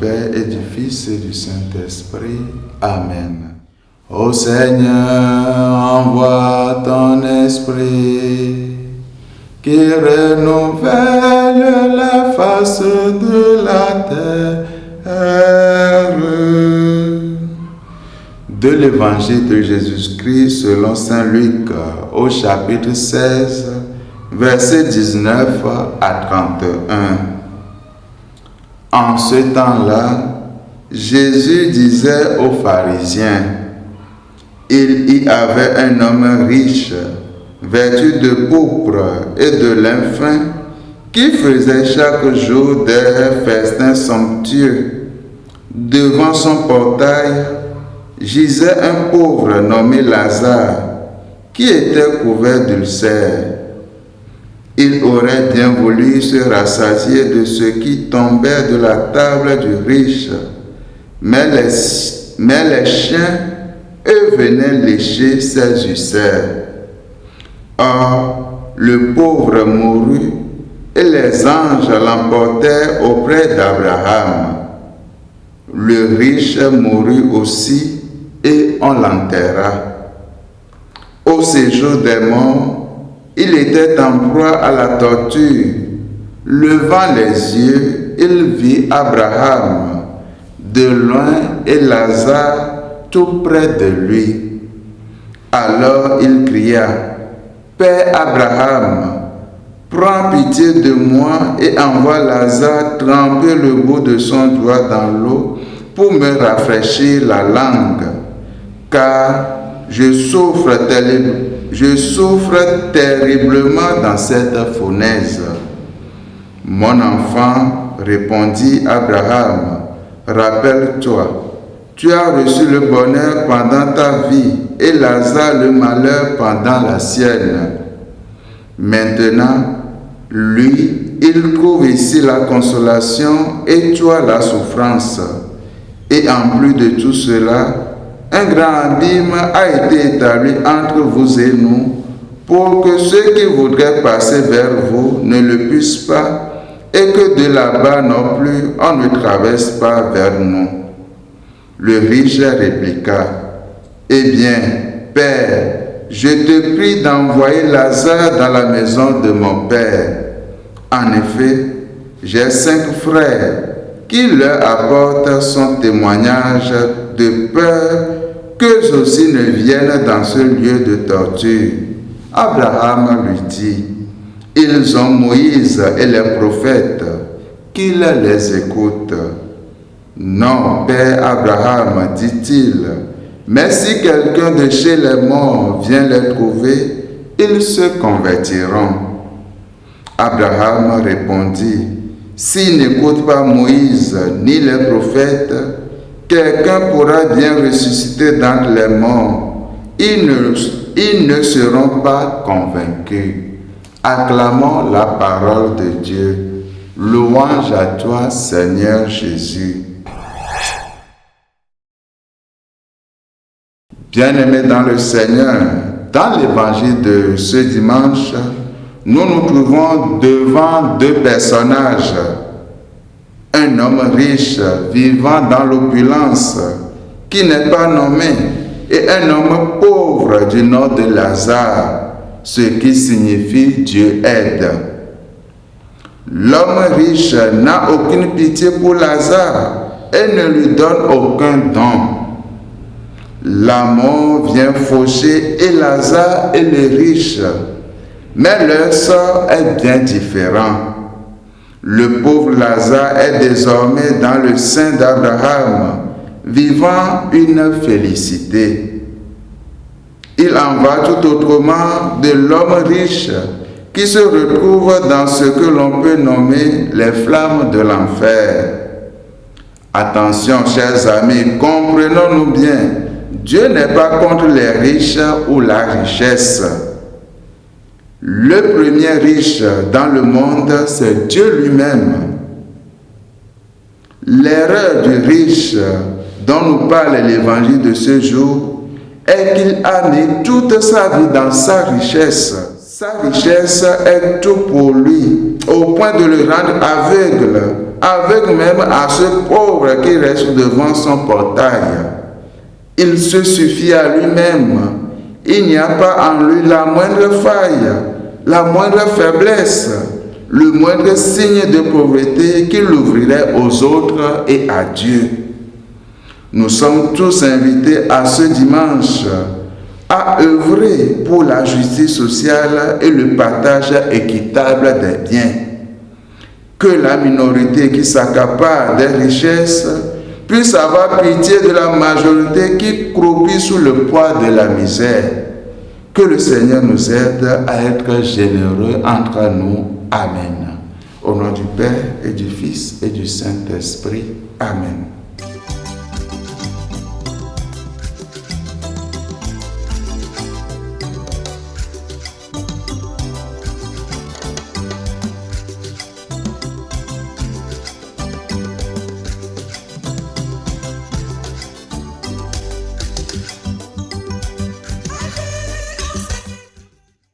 Père et du Fils et du Saint-Esprit. Amen. Ô Seigneur, envoie ton esprit qui renouvelle la face de la terre. De l'évangile de Jésus-Christ selon saint Luc au chapitre 16, versets 19 à 31. En ce temps-là, Jésus disait aux pharisiens: il y avait un homme riche, vêtu de pourpre et de lin fin, qui faisait chaque jour des festins somptueux. Devant son portail gisait un pauvre nommé Lazare, qui était couvert d'ulcères. Il aurait bien voulu se rassasier de ce qui tombait de la table du riche, mais les chiens, eux, venaient lécher ses ulcères. Or, le pauvre mourut, et les anges l'emportèrent auprès d'Abraham. Le riche mourut aussi, et on l'enterra. Au séjour des morts, il était en proie à la torture. Levant les yeux, il vit Abraham de loin et Lazare tout près de lui. Alors il cria: Père Abraham, prends pitié de moi et envoie Lazare tremper le bout de son doigt dans l'eau pour me rafraîchir la langue, car je souffre terriblement dans cette fournaise. Mon enfant, répondit Abraham, rappelle-toi, tu as reçu le bonheur pendant ta vie et Lazare le malheur pendant la sienne. Maintenant, lui, il trouve ici la consolation et toi la souffrance. Et en plus de tout cela, un grand abîme a été établi entre vous et nous, pour que ceux qui voudraient passer vers vous ne le puissent pas, et que de là-bas non plus on ne traverse pas vers nous. Le riche répliqua: Eh bien, Père, je te prie d'envoyer Lazare dans la maison de mon Père. En effet, j'ai 5 frères qui leur apportent son témoignage de peur qu'eux aussi ne viennent dans ce lieu de torture. Abraham lui dit: Ils ont Moïse et les prophètes, qu'ils les écoutent. Non, Père Abraham, dit-il, mais si quelqu'un de chez les morts vient les trouver, ils se convertiront. Abraham répondit: S'ils n'écoutent pas Moïse ni les prophètes, quelqu'un pourra bien ressusciter d'entre les morts. Ils ne seront pas convaincus. Acclamons la parole de Dieu. Louange à toi, Seigneur Jésus. Bien-aimés dans le Seigneur, dans l'évangile de ce dimanche, nous nous trouvons devant 2 personnages. Un homme riche vivant dans l'opulence qui n'est pas nommé et un homme pauvre du nom de Lazare, ce qui signifie Dieu aide. L'homme riche n'a aucune pitié pour Lazare et ne lui donne aucun don. La mort vient faucher et Lazare et les riches, mais leur sort est bien différent. Le pauvre Lazare est désormais dans le sein d'Abraham, vivant une félicité. Il en va tout autrement de l'homme riche qui se retrouve dans ce que l'on peut nommer les flammes de l'enfer. Attention, chers amis, comprenons-nous bien, Dieu n'est pas contre les riches ou la richesse. Le premier riche dans le monde, c'est Dieu lui-même. L'erreur du riche dont nous parle l'évangile de ce jour est qu'il a mis toute sa vie dans sa richesse. Sa richesse est tout pour lui, au point de le rendre aveugle avec même à ce pauvre qui reste devant son portail. Il se suffit à lui-même. Il n'y a pas en lui la moindre faille, la moindre faiblesse, le moindre signe de pauvreté qui l'ouvrirait aux autres et à Dieu. Nous sommes tous invités à ce dimanche à œuvrer pour la justice sociale et le partage équitable des biens. Que la minorité qui s'accapare des richesses puisse avoir pitié de la majorité qui croupit sous le poids de la misère. Que le Seigneur nous aide à être généreux entre nous. Amen. Au nom du Père et du Fils et du Saint-Esprit. Amen.